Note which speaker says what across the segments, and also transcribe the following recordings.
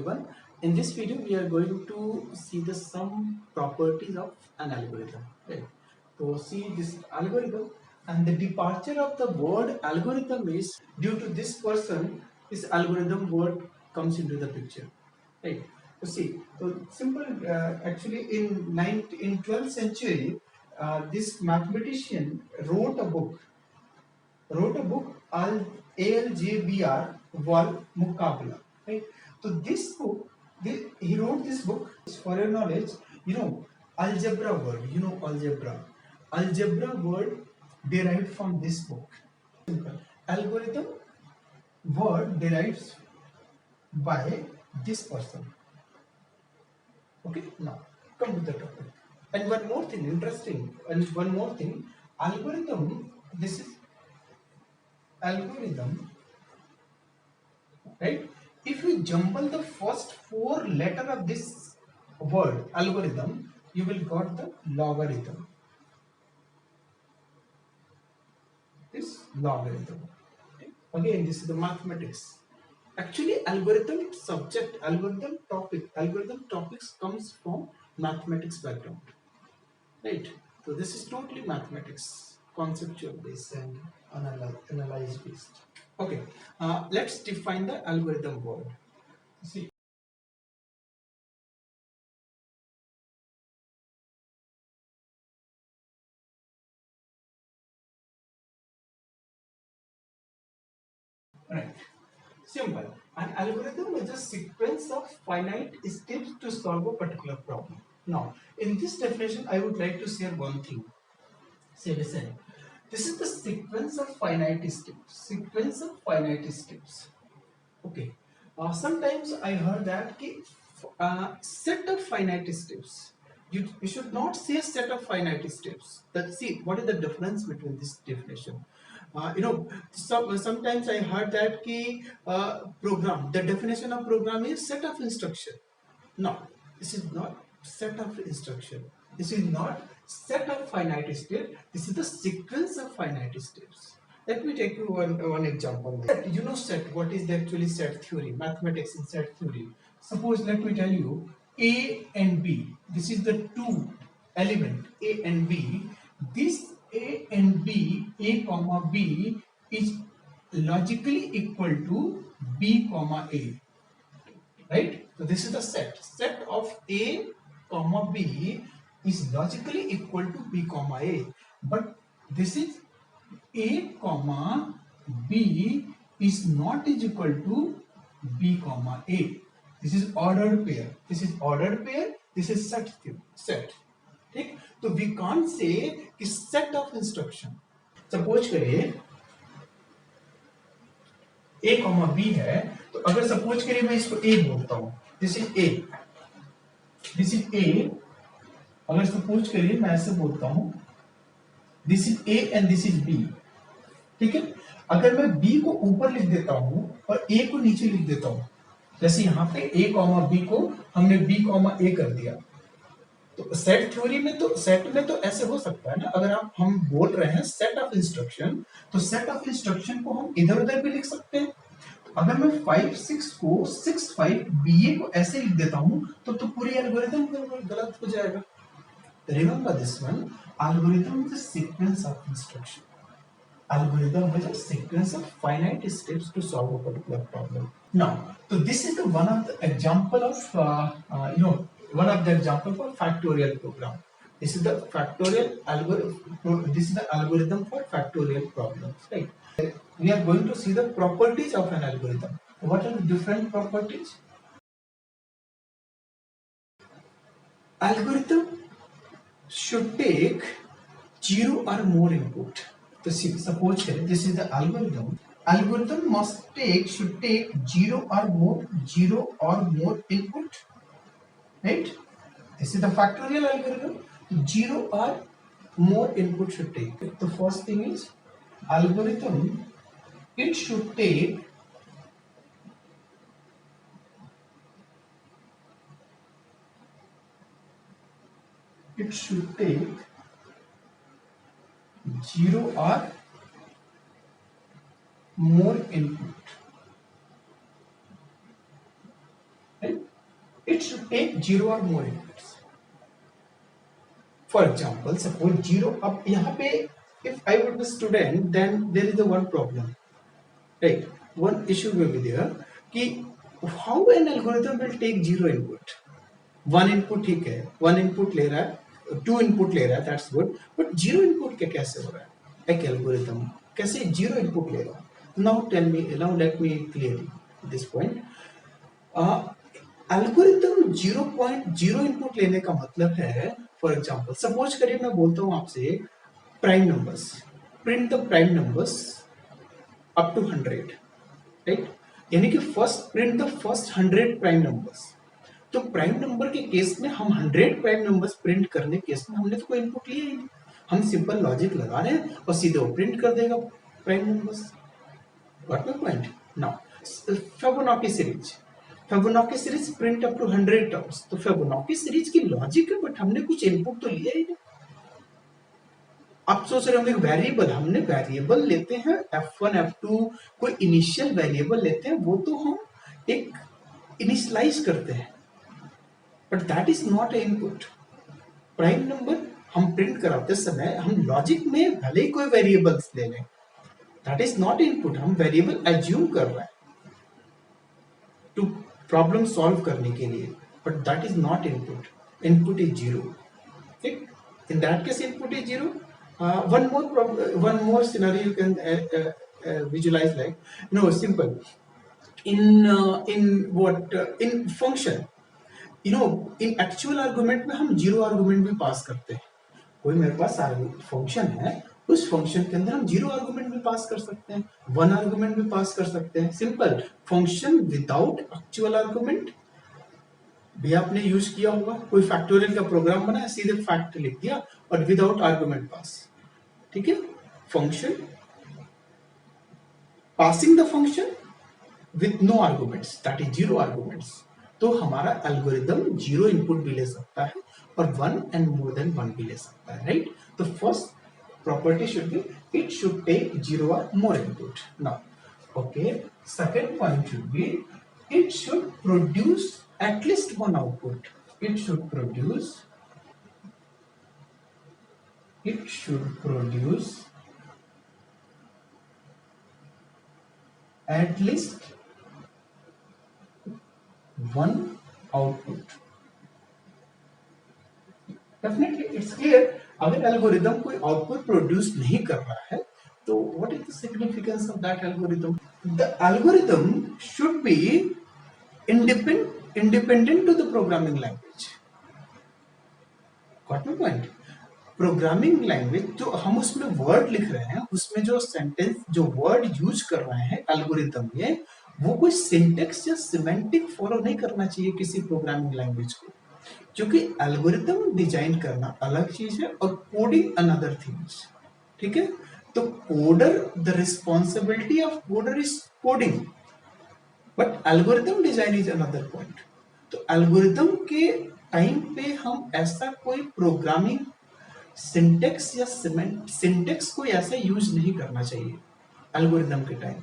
Speaker 1: everyone. In this video, we are going to see the some properties of an algorithm. Right? To see this algorithm, and the departure of the word algorithm is due to this person. This algorithm word comes into the picture. Right? To see, so simple. Actually, in 12th century, this mathematician wrote a book ALGBR Wal Mukabla. Right? So this book, he wrote this book for your knowledge. Algebra word. Algebra word derived from this book. Simple. Algorithm word derives by this person. Okay. Now come to the topic. And one more thing interesting. And one more thing. Algorithm. This is algorithm, right? If you jumble the first four letter of this word algorithm, you will got the logarithm. This logarithm. Okay? Again, this is the mathematics. Actually, algorithm subject, algorithm topics comes from mathematics background, right? So this is totally mathematics, conceptual based and analyze based. Okay, let's define the algorithm word. See, right. Simple. An algorithm is a sequence of finite steps to solve a particular problem. Now, in this definition, I would like to share one thing. Say, listen. This is the sequence of finite steps. Sequence of finite steps. Okay. Sometimes I heard that set of finite steps. You should not say set of finite steps. See what is the difference between this definition. Sometimes I heard that program. The definition of program is set of instruction. No, this is not set of instruction. This is not set of finite steps. This is the sequence of finite steps. Let me take you one example. Set. What is the actually set theory? Mathematics in set theory. Suppose let me tell you A and B. This is the two element A and B. This A and B, A comma B is logically equal to B comma A. Right? So this is the set. Set of A comma B is logically equal to B comma A. But this is A comma B is not is equal to B comma A. This is ordered pair. This is ordered pair. This is set. ठीक? तो we can't say कि set of instruction. Suppose करिए A comma B है, तो अगर suppose करिए मैं इसको A बोलता हूं, दिस इज A, अगर सपोज करिए मैं ऐसे बोलता हूं, this is A and this is B, ठीक है? अगर मैं B को ऊपर लिख देता हूं और A को नीचे लिख देता हूं, जैसे यहां पे A कॉमा B को हमने B कॉमा A कर दिया, तो सेट थ्योरी में तो सेट में तो ऐसे हो सकता है ना, अगर हम बोल रहे हैं सेट ऑफ इंस्ट्रक्शन, तो सेट ऑफ इंस्ट्रक्शन को हम इधर उधर भी लिख सकते हैं। अगर मैं 5 6 को 6 5 BA को ऐसे लिख देता हूं तो पूरी एल्गोरिथम गलत हो जाएगा। Remember this one, algorithm is a sequence of instruction. Algorithm is a sequence of finite steps to solve a particular problem. Now, so this is the one of the example of one of the example for factorial program. This is the factorial algorithm. This is the algorithm for factorial problems, right? We are going to see the properties of an algorithm. What are the different properties? Algorithm should take 0 or more input. So suppose this is the algorithm. Algorithm should take 0 or more input, right? This is the factorial algorithm. 0 or more input should take. The first thing is algorithm. It should take it should take 0 or more input, right? it should take 0 or more inputs. For example, suppose 0, अब यहाँ पे if I were the student, then there is the one problem, right? One issue will be there कि how an algorithm will take 0 input. One input ठीक है, one input ले रहा है, two input ले रहा है, that's good, but 0 input क्या कैसे हो रहा है? एक algorithm कैसे 0 input ले रहा है? Now let me clear this point. Algorithm 0.0 input लेने का मतलब है, फॉर एग्जांपल सपोज करिए मैं बोलता हूं आपसे prime numbers, print the prime numbers up to 100, right? यानी कि first print the first 100 prime numbers. तो प्राइम नंबर के केस में हम 100 प्राइम नंबर्स प्रिंट करने केस में हमने तो कोई इनपुट लिया ही नहीं, हम सिंपल लॉजिक लगा रहे हैं और सीधे वो प्रिंट कर देगा prime numbers. What my point? Now Fibonacci series, Fibonacci series print up to 100 terms, तो फिबोनाची सीरीज की लॉजिक है, बट हमने कुछ इनपुट तो लिया ही नहीं। आप सोच रहे होंगे वेरिएबल, हमने वेरिएबल लेते हैं f1 f2, कोई इनिशियल वेरिएबल लेते हैं, वो तो हम एक इनिशियलाइज करते हैं, but that is not a input. Prime number हम प्रिंट कराते समय हम लॉजिक में भले ही कोई वेरिएबल्स ले लें, दैट इज नॉट इनपुट, हम वेरिएबल एज्यूम कर रहे हैं टू प्रॉब्लम सॉल्व करने के लिए, but that is not input, input is 0, ठीक? In that case input is 0. One more scenario you can visualize, like simple in function, in actual argument में हम 0 आर्गुमेंट भी पास करते हैं। कोई मेरे पास फंक्शन है, उस फंक्शन के अंदर हम 0 आर्गुमेंट भी पास कर सकते हैं, 1 आर्गुमेंट भी पास कर सकते हैं। Simple function without actual argument भी आपने यूज किया होगा, कोई फैक्टोरियल का प्रोग्राम बनाया, सीधे फैक्ट लिख दिया और विदाउट आर्गुमेंट पास, ठीक है? Function passing the function with no arguments, that is 0 arguments. तो हमारा एल्गोरिदम 0 इनपुट भी ले सकता है और 1 एंड मोर देन 1 भी ले सकता है, राइट? तो first property should be it should take 0 or more input. Now, okay, second point should be it should produce at least one output. It should produce at least one output. Definitely it's clear, अगर algorithm कोई output produce नहीं कर रहा है तो what is the significance of that algorithm? The algorithm should be independent to the programming language. Got my point? Programming language जो हम उसमें वर्ड लिख रहे हैं, उसमें जो सेंटेंस जो वर्ड यूज कर रहे हैं एल्गोरिदम में, वो कोई सिंटेक्स या सिमेंटिक फॉलो नहीं करना चाहिए किसी प्रोग्रामिंग लैंग्वेज को, क्योंकि एल्गोरिथम डिजाइन करना अलग चीज है और कोडिंग अनदर थिंग्स, ठीक है? तो coder, the responsibility of coder is coding, but algorithm design is another point. तो एल्गोरिथम के टाइम पे हम ऐसा कोई प्रोग्रामिंग सिंटेक्स या सिंटेक्स कोई ऐसा यूज नहीं करना चाहिए एल्गोरिथम के टाइम।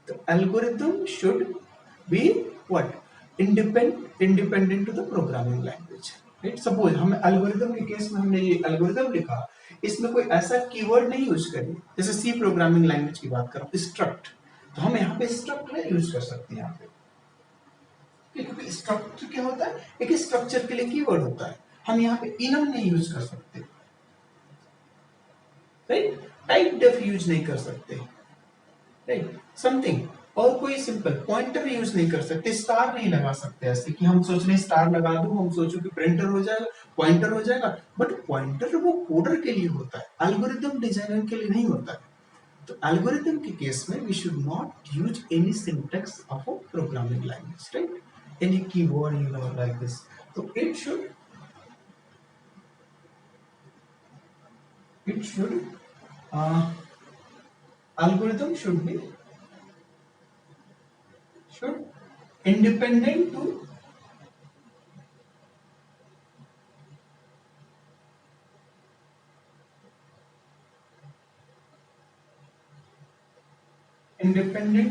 Speaker 1: तो algorithm should be what? Independent to the programming language, right? Suppose हम एल्गोरिथम के केस में हमने ये एल्गोरिथम लिखा, इसमें कोई ऐसा कीवर्ड नहीं यूज करिए, जैसे सी प्रोग्रामिंग लैंग्वेज की बात करो स्ट्रक्ट, तो हम यहाँ पे स्ट्रक्ट यूज कर सकते हैं यहाँ पे, क्योंकि स्ट्रक्ट क्या होता है? एक स्ट्रक्चर के लिए कीवर्ड होता है, हम यहाँ पे इनम नहीं यूज कर सकते, राइट? टाइप डेफ यूज नहीं कर सकते, राइट? समथिंग, और कोई सिंपल पॉइंटर यूज नहीं कर सकते, स्टार नहीं लगा सकते ऐसे कि हम सोच रहे स्टार लगा दूं, हम सोचो कि प्रिंटर हो जाएगा, पॉइंटर हो जाएगा, बट पॉइंटर वो कोडर के लिए होता है, एल्गोरिथम डिजाइनर के लिए नहीं होता है। तो एल्गोरिथम के केस में we should not use any syntax of a programming language, right? Any keyword like this. तो it should algorithm should be independent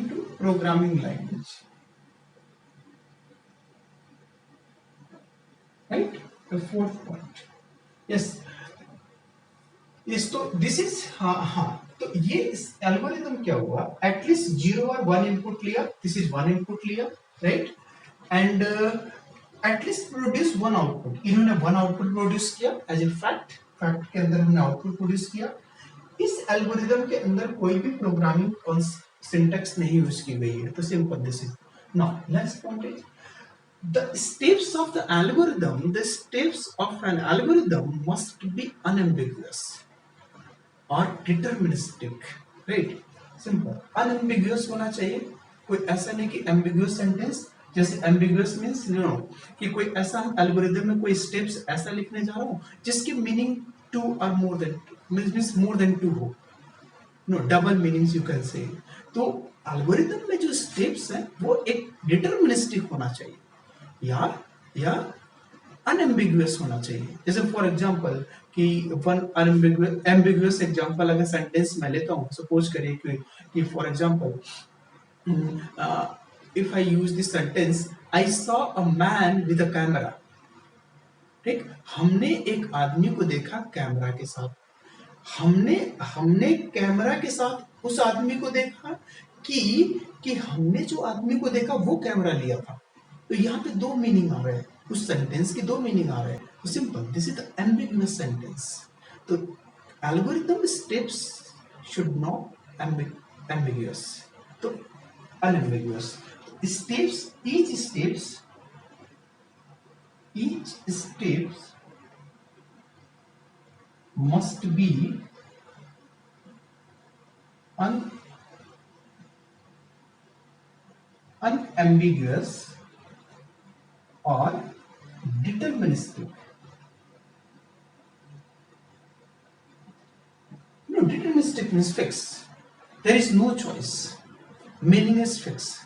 Speaker 1: to programming language. The fourth point. Yes. तो दिस इज हाँ तो ये algorithm क्या हुआ, at least 0 और 1 input लिया, this is 1 input लिया, right, and at least produce 1 output, इन्होंने 1 आउटपुट प्रोड्यूस किया एज ए फैक्ट, फैक्ट के अंदर हमने आउटपुट प्रोड्यूस किया। इस एल्गोरिथम के अंदर कोई भी प्रोग्रामिंग सिंटैक्स नहीं यूज की गई है, तो simple this is. Now next point is the steps of the algorithm, the steps of an algorithm must be unambiguous or deterministic, right? Simple, unambiguous होना चाहिए, कोई ऐसा नहीं कि ambiguous sentence, जैसे ambiguous means you know कि कोई ऐसा algorithm में कोई steps ऐसा लिखने जा रहा हूँ जिसकी meaning two or more than means more than two हो, no double meanings you can say। तो algorithm में जो steps हैं वो एक deterministic होना चाहिए या अनएम्बिगुअस होना चाहिए। जैसे फॉर एग्जांपल कि वन एम्बिगुअस एग्जांपल अगर सेंटेंस में लेता हूँ, सपोज करिए कि for example if I use this sentence, I saw a man with a camera, ठीक, हमने एक आदमी को देखा कैमरा के साथ, हमने कैमरा के साथ उस आदमी को देखा कि हमने जो आदमी को देखा वो कैमरा लिया था। तो यहाँ पे दो मीनिंग आ रहे हैं, उस सेंटेंस की दो मीनिंग आ रहे हैं, तो simple this is the ambiguous sentence. तो algorithm steps should not ambiguous, तो unambiguous steps, each steps must be unambiguous or deterministic. No, deterministic means fix. There is no choice. Meaning is fix.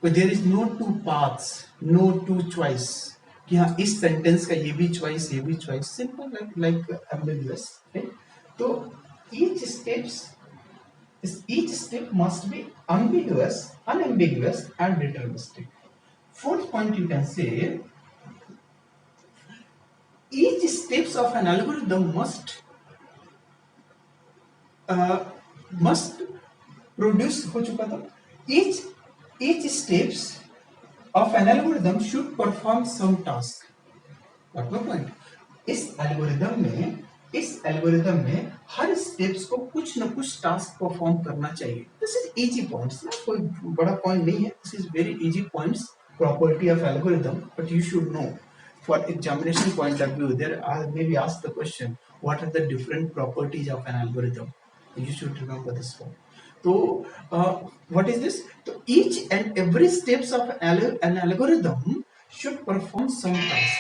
Speaker 1: But there is no two paths, no two choice. कि हाँ इस sentence का ये भी choice, ये भी choice, simple like ambiguous, right? तो each step must be ambiguous, unambiguous and deterministic. Fourth point you can say, each steps of an algorithm must produce, हो चुका था, each steps of an algorithm should perform some task. What my point? इस algorithm में हर steps को कुछ न कुछ task perform करना चाहिए। दिस इज इजी पॉइंट्स ना, कोई बड़ा पॉइंट नहीं है, this is very easy points, property of algorithm, but you should know for examination point of view there are may be asked the question what are the different properties of an algorithm, you should remember this one. तो what is this? So each and every steps of an algorithm should perform some task.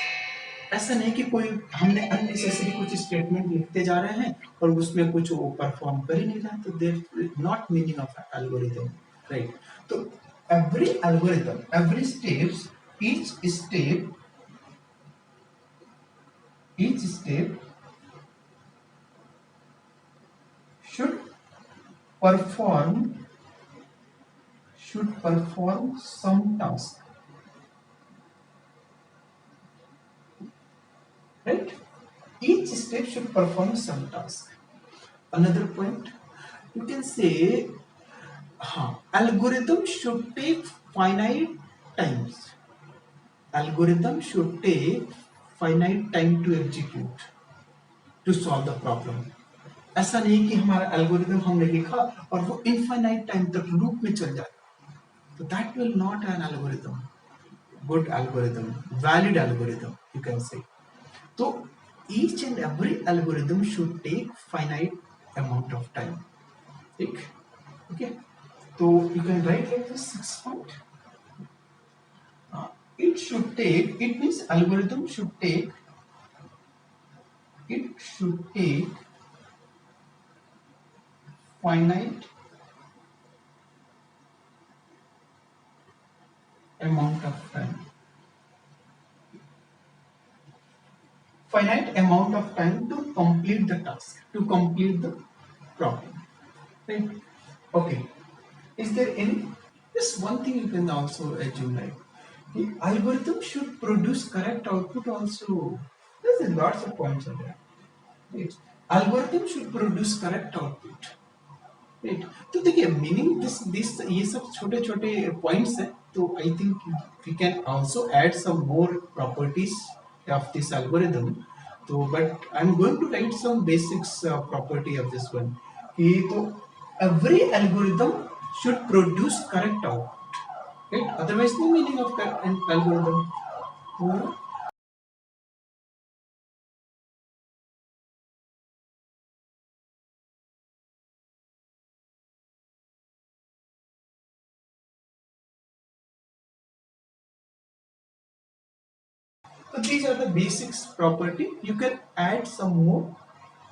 Speaker 1: ऐसा नहीं कि कोई हमने unnecessary कुछ statement लिखते जा रहे हैं और उसमें कुछ वो परफॉर्म कर ही नहीं रहा, तो there not meaning of algorithm, right? तो every algorithm, every steps, each step should perform some task, right? Each step should perform some task. Another point you can say, algorithm should take finite times, algorithm should take finite time to execute, to solve the problem. ऐसा नहीं कि हमारा algorithm हमने लिखा और वो infinite time तक loop में चल जाए, तो that will not an algorithm, good algorithm, valid algorithm you can say. तो each and every algorithm should take finite amount of time, ठीक, ओके? तो you can write like this 6 point, it should take, it means algorithm should take, it should take finite amount of time, finite amount of time to complete the task, to complete the problem, right? Okay, is there any, just one thing you can also assume, like The algorithm should produce correct output also. There's lots of points are there. Right. Algorithm should produce correct output. Right तो देखिए meaning this ये सब छोटे छोटे points हैं तो I think we can also add some more properties of this algorithm तो but I am going to write some basics property of this one कि तो every algorithm should produce correct output right otherwise no meaning of an algorithm so these are the basics property you can add some more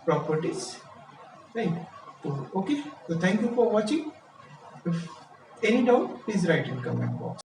Speaker 1: properties right so okay so thank you for watching if any doubt please write in comment box